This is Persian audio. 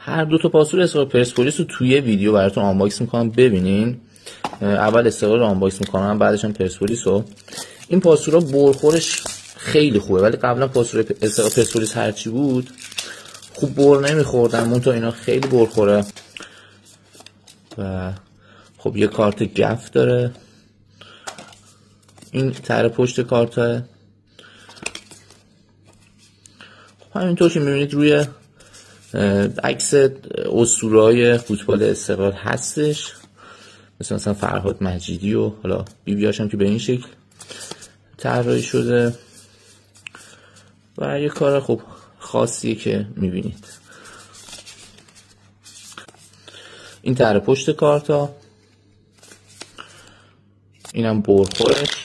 هر دو تا پاسور استقلال پرسپولیس رو توی ویدیو براتون آنباکس میکنم ببینین. اول استقلال رو آنباکس میکنم، بعدش هم پرسپولیس رو. این پاسورا برخورش خیلی خوبه، ولی قبلا پاسور استقلال پرسپولیس هرچی بود خوب بر نمیخوردن، منتها اینا خیلی برخوره. و خب یه کارت گف داره، این تره پشت کارته. خب همینطور که میبینید روی عکس اسطوره‌های فوتبال استقلال هستش، مثلا فرهاد مجیدی و حالا بی‌بی‌هاش هم که به این شکل طراحی شده و یه کار خب خاصیه که میبینید. این تره پشت کارتا، اینم برخورش.